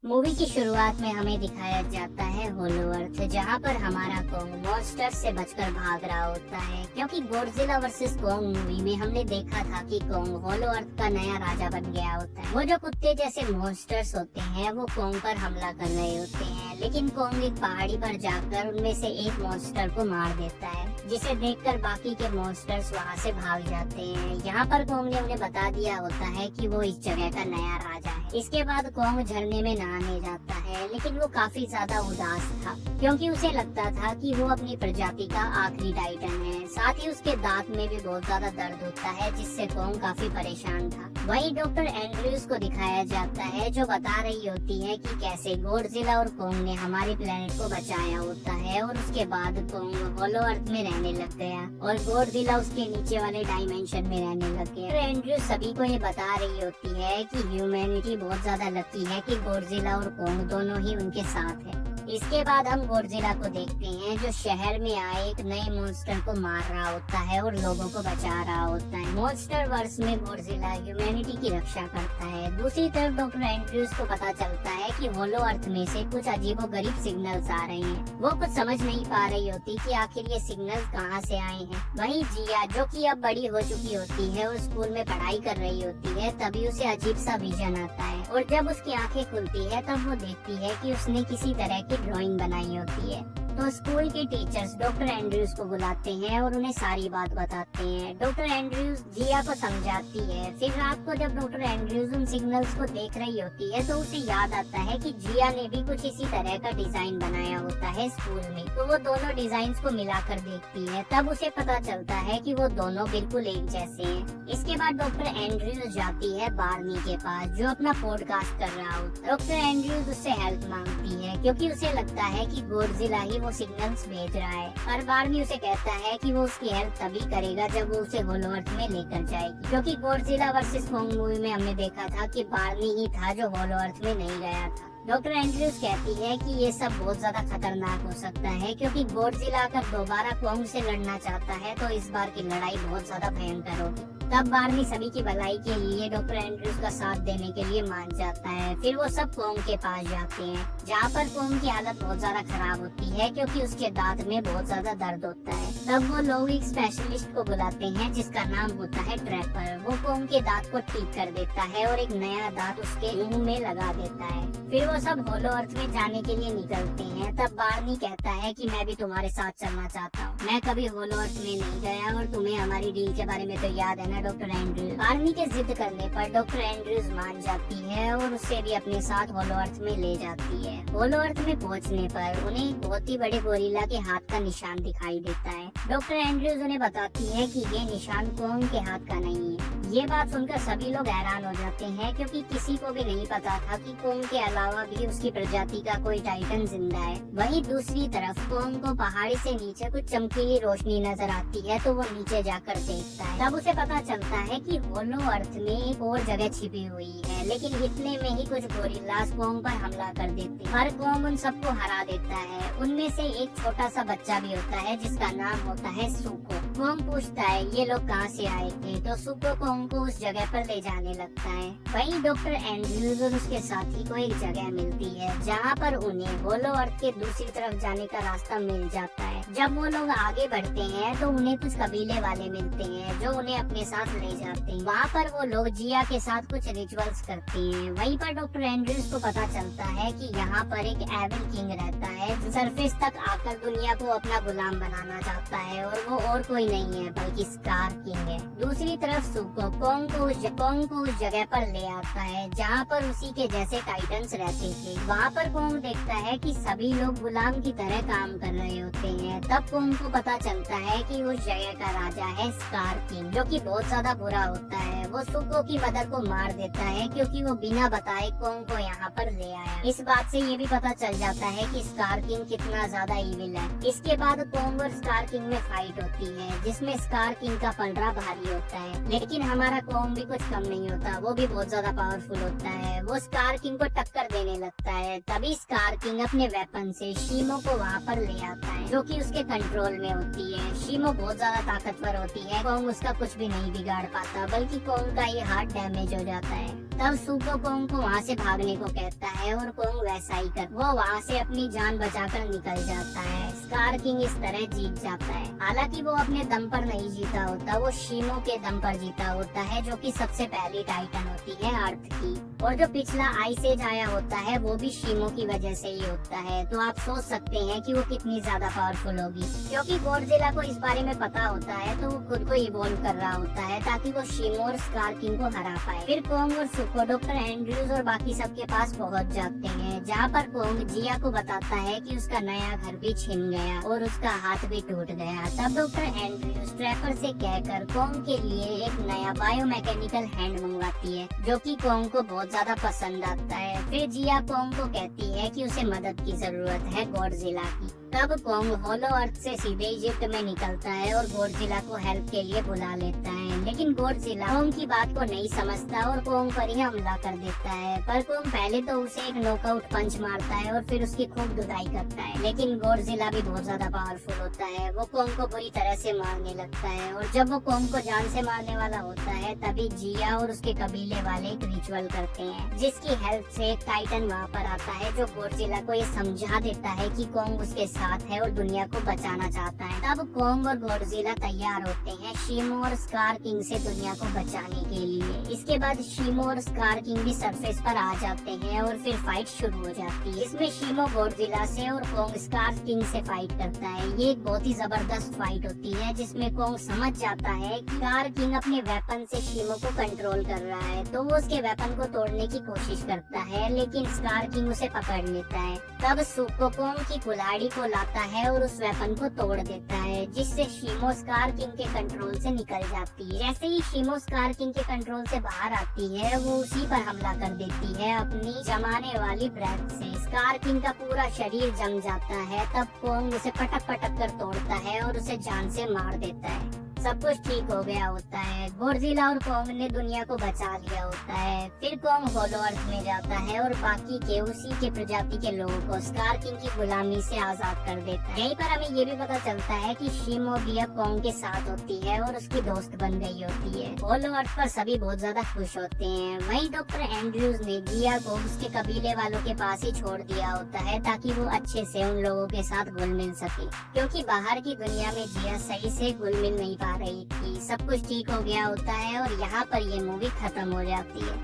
Movie की शुरुआत में हमें दिखाया जाता है होलो अर्थ, जहाँ पर हमारा कोंग मॉन्स्टर से बचकर भाग रहा होता है। क्योंकि गॉडजिला वर्सेस कोंग मूवी में हमने देखा था कि कोंग होलो अर्थ का नया राजा बन गया होता है। वो जो कुत्ते जैसे मॉन्स्टर्स होते हैं वो कोंग पर हमला कर रहे होते हैं, लेकिन कोंग एक पहाड़ी पर जाकर उनमें से एक मॉन्स्टर को मार देता है, जिसे देखकर बाकी के मॉन्स्टर्स वहाँ से भाग जाते हैं। यहाँ पर कोंग ने उन्हें बता दिया होता है कि वो इस जगह का नया राजा है। इसके बाद कोंग झरने में नहाने जाता है, लेकिन वो काफी ज्यादा उदास था क्योंकि उसे लगता था कि वो अपनी प्रजाति का आखिरी टाइटन है। साथ ही उसके दांत में भी बहुत ज्यादा दर्द होता है, जिससे कोंग काफी परेशान था। वहीं डॉक्टर एंड्रयूज को दिखाया जाता है, जो बता रही होती है कि कैसे गॉडजिला और कोंग ने हमारे प्लेनेट को बचाया होता है और उसके बाद कोंग होलो अर्थ में रहने लग गया और गॉडजिला उसके नीचे वाले डायमेंशन में रहने लग गया। एंड्रयूज सभी को ये बता रही होती है कि ह्यूमैनिटी बहुत ज्यादा लकी है कि गॉडजिला और कोंग दोनों ही उनके साथ है। इसके बाद हम गॉडजिला को देखते हैं, जो शहर में आए एक नए मॉन्स्टर को मार रहा होता है और लोगों को बचा रहा होता है। मॉन्स्टर वर्स में गॉडजिला ह्यूमैनिटी की रक्षा करता है। दूसरी तरफ डॉक्टर एंड्रयूज को पता चलता है कि होलो अर्थ में से कुछ अजीबोगरीब सिग्नल्स आ रहे हैं। वो कुछ समझ नहीं पा रही होती कि आखिर ये सिग्नल्स कहाँ से आए हैं। वहीं जिया, जो कि अब बड़ी हो चुकी होती है और स्कूल में पढ़ाई कर रही होती है, तभी उसे अजीब सा विजन आता है और जब उसकी आंखें खुलती है तब वो देखती है कि उसने किसी तरह की ड्राइंग बनाई होती है। तो स्कूल के टीचर्स डॉक्टर एंड्रयूज को बुलाते हैं और उन्हें सारी बात बताते हैं। डॉक्टर एंड्रयूज जिया को समझाती है। फिर रात को जब डॉक्टर एंड्रयूज उन सिग्नल्स को देख रही होती है तो उसे याद आता है कि जिया ने भी कुछ इसी तरह का डिजाइन बनाया होता है स्कूल में। तो वो दोनों डिजाइन को मिलाकर देखती है, तब उसे पता चलता है कि वो दोनों बिल्कुल एक जैसे हैं। इसके बाद डॉक्टर एंड्रयूज जाती है बार्नी के पास, जो अपना पॉडकास्ट कर रहा होता है। डॉक्टर एंड्रयूज उससे हेल्प मांगती है क्योंकि उसे लगता है कि गॉडजिला ही वो सिग्नल्स भेज रहा है। और बार्नी उसे कहता है कि वो उसकी हेल्प तभी करेगा जब वो उसे होलो अर्थ में लेकर जाएगी, क्योंकि गॉडजिला वर्सेस कोंग मूवी में हमने देखा था कि बार्नी ही था जो होलो अर्थ में नहीं गया था। डॉक्टर एंड्रयूज कहती है कि ये सब बहुत ज्यादा खतरनाक हो सकता है, क्योंकि गॉडजिला अगर दोबारा कोंग से लड़ना चाहता है तो इस बार की लड़ाई बहुत ज्यादा भयंकर होगी। तब बार्नी सभी की भलाई के लिए डॉक्टर एंड्रयूज का साथ देने के लिए मान जाता है। फिर वो सब कोंग के पास जाते हैं, जहाँ पर कोंग की हालत बहुत ज्यादा खराब होती है क्योंकि उसके दांत में बहुत ज्यादा दर्द होता है। तब वो लोग एक स्पेशलिस्ट को बुलाते हैं जिसका नाम होता है ट्रैपर। वो कोंग के दांत को ठीक कर देता है और एक नया दांत उसके मुंह में लगा देता है। फिर वो सब होलो अर्थ में जाने के लिए निकलते हैं। तब बार्नी कहता है कि मैं भी तुम्हारे साथ चलना चाहता हूँ, मैं कभी होलो अर्थ में नहीं गया और तुम्हें हमारी डील के बारे में तो याद है ना डॉक्टर एंड्रयूज। बार्नी के जिद करने पर डॉक्टर एंड्रयूज मान जाती है और उसे भी अपने साथ होलो अर्थ में ले जाती है। होलो अर्थ में पहुंचने पर उन्हें एक बहुत ही बड़े गोरिल्ला के हाथ का निशान दिखाई देता है। डॉक्टर एंड्रयूज उन्हें बताती है कि ये निशान कोंग के हाथ का नहीं है। ये बात सुनकर सभी लोग हैरान हो जाते हैं, क्योंकि किसी को भी नहीं पता था कि कोंग के अलावा भी उसकी प्रजाति का कोई टाइटन जिंदा है। वहीं दूसरी तरफ कोंग को पहाड़ी से नीचे कुछ चमकीली रोशनी नजर आती है, तो वो नीचे जाकर देखता है। तब उसे पता चलता है कि होलो अर्थ में एक और जगह छिपी हुई है, लेकिन इतने में ही कुछ गोरिल्लास कोंग पर हमला कर देते हैं और कोंग उन सबको हरा देता है। उनमें से एक छोटा सा बच्चा भी होता है जिसका नाम होता है सुको। कोंग पूछता है ये लोग कहाँ से आए थे, तो सुको कोंग को उस जगह पर ले जाने लगता है। वहीं डॉक्टर एंड्रयूज और उसके साथी को एक जगह मिलती है जहाँ पर उन्हें होलो अर्थ के दूसरी तरफ जाने का रास्ता मिल जाता है। जब वो लोग आगे बढ़ते हैं तो उन्हें कुछ कबीले वाले मिलते हैं जो उन्हें अपने साथ ले जाते हैं। वहाँ पर वो लोग जिया के साथ कुछ रिचुअल्स करते हैं। वहीं पर डॉक्टर एंड्रयूज को पता चलता है कि यहाँ पर एक एविल किंग रहता है जो सरफेस तक आकर दुनिया को अपना गुलाम बनाना चाहता है, और वो और कोई नहीं है बल्कि स्कार किंग है। दूसरी तरफ सुको कोंग को उस जगह पर ले आता है जहाँ पर उसी के जैसे टाइटन्स रहते थे। वहाँ पर कोंग देखता है कि सभी लोग गुलाम की तरह काम कर रहे होते हैं। तब कोंग को पता चलता है कि उस जगह का राजा है स्कार किंग, जो कि बहुत ज्यादा बुरा होता है। वो सुको की मदर को मार देता है क्योंकि वो बिना बताए कोंग को यहाँ पर ले आया। इस बात से ये भी पता चल जाता है कि स्कार किंग कितना ज्यादा इविल है। इसके बाद कोंग और स्कार किंग में फाइट होती है, जिसमें स्कार किंग का पलड़ा भारी होता है, लेकिन हमारा कोंग भी कुछ कम नहीं होता, वो भी बहुत ज्यादा पावरफुल होता है। वो स्कार किंग को टक्कर देने लगता है। तभी स्कार किंग अपने वेपन से शीमो को वहाँ पर ले आता है, जो कि उसके कंट्रोल में होती है। शीमो बहुत ज्यादा ताकतवर होती है, कोंग उसका कुछ भी नहीं बिगाड़ पाता, बल्कि कोंग का ये हार्ट डैमेज हो जाता है। तब सुको कोंग को वहाँ से भागने को कहता है और कोंग वैसा ही कर वो वहाँ से अपनी जान बचाकर निकल जाता है। स्कार किंग इस तरह जीत जाता है। हालांकि वो अपने दम पर नहीं जीता होता, वो शीमो के दम पर जीता होता है, जो कि सबसे पहली टाइटन होती है अर्थ की। और जो पिछला आइस एज आया होता है वो भी शीमो की वजह से ही होता है। तो आप सोच सकते हैं कि वो कितनी ज्यादा पावरफुल होगी। क्योंकि गॉडजिला को इस बारे में पता होता है तो वो खुद को इवॉल्व कर रहा होता है ताकि वो शीमो और स्कार किंग को हरा पाए। फिर कोंग और सुको डॉक्टर एंड्रयूज और बाकी सबके पास पहुंच जाते हैं, जहाँ पर कोंग जिया को बताता है कि उसका नया घर भी छिन गया और उसका हाथ भी टूट गया। तब डॉक्टर एंड्रयूज ट्रैपर से कहकर कोंग के लिए एक नया बायोमैकेनिकल हैंड मंगवाती है, जो कि कोंग को बहुत ज्यादा पसंद आता है। फिर जिया कोंग को कहती है कि उसे मदद की जरूरत है गॉडजिला की। तब कोंग होलो अर्थ से सीधे इजिप्ट में निकलता है और गॉडजिला को हेल्प के लिए बुला लेता है। लेकिन गॉडजिला कोंग की बात को नहीं समझता और कोंग पर ही हमला कर देता है। पर कोंग पहले तो उसे एक नॉकआउट पंच मारता है और फिर उसकी खूब धुलाई करता है। लेकिन गॉडजिला भी बहुत ज्यादा पावरफुल होता है, वो कोंग को बुरी तरह से मारने लगता है। और जब वो कोंग को जान से मारने वाला होता है तभी जिया और उसके कबीले वाले एक रिचुअल करते हैं, जिसकी हेल्प से एक टाइटन वहाँ पर आता है जो गॉडजिला को ये समझा देता है कि कोंग उसके साथ है और दुनिया को बचाना चाहता है। तब कोंग और गॉडजिला तैयार होते हैं शीमो और स्कार किंग से दुनिया को बचाने के लिए। इसके बाद शीमो और स्कार किंग भी सरफेस पर आ जाते हैं और फिर फाइट शुरू हो जाती है। इसमें शीमो गॉडजिला से और कोंग स्कार किंग से फाइट करता है। ये एक बहुत ही जबरदस्त फाइट होती है जिसमें कोंग समझ जाता है कि स्कार किंग अपने वेपन से शीमो को कंट्रोल कर रहा है, तो वो उसके वेपन को तोड़ने की कोशिश करता है, लेकिन स्कार किंग उसे पकड़ लेता है। तब सुको कोंग की कुल्हाड़ी को लाता है और उस वेपन को तोड़ देता है, जिससे शीमो स्कार किंग के कंट्रोल से निकल जाती है। जैसे ही शीमो स्कार किंग के कंट्रोल से बाहर आती है वो उसी पर हमला कर देती है अपनी जमाने वाली ब्रेथ से। स्कार किंग का पूरा शरीर जम जाता है। तब कोंग उसे पटक पटक कर तोड़ता है और उसे जान से मार देता है। सब कुछ ठीक हो गया होता है। गॉडजिला और कोंग ने दुनिया को बचा लिया होता है। फिर कोंग होलो अर्थ में जाता है और बाकी के उसी के प्रजाति के लोगों को स्कार किंग की गुलामी से आजाद कर देता है। यहीं पर हमें ये भी पता चलता है कि शीमो भी अब कोंग के साथ होती है और उसकी दोस्त बन गई होती है। होलो अर्थ पर सभी बहुत ज्यादा खुश होते हैं। वहीं डॉक्टर एंड्रयूज ने जिया को उसके कबीले वालों के पास ही छोड़ दिया होता है ताकि वो अच्छे से उन लोगों के साथ घुल मिल सके, क्योंकि बाहर की दुनिया में जिया सही से घुल मिल नहीं पा रही थी। सब कुछ ठीक हो गया होता है और यहाँ पर ये मूवी खत्म हो जाती है।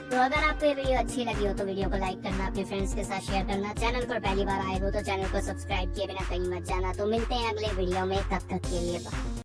तो अगर आपको ये वीडियो अच्छी लगी हो तो वीडियो को लाइक करना, अपने फ्रेंड्स के साथ शेयर करना, चैनल पर पहली बार आए हो तो चैनल को सब्सक्राइब किए बिना कहीं मत जाना। तो मिलते हैं अगले वीडियो में, तब तक के लिए बाय।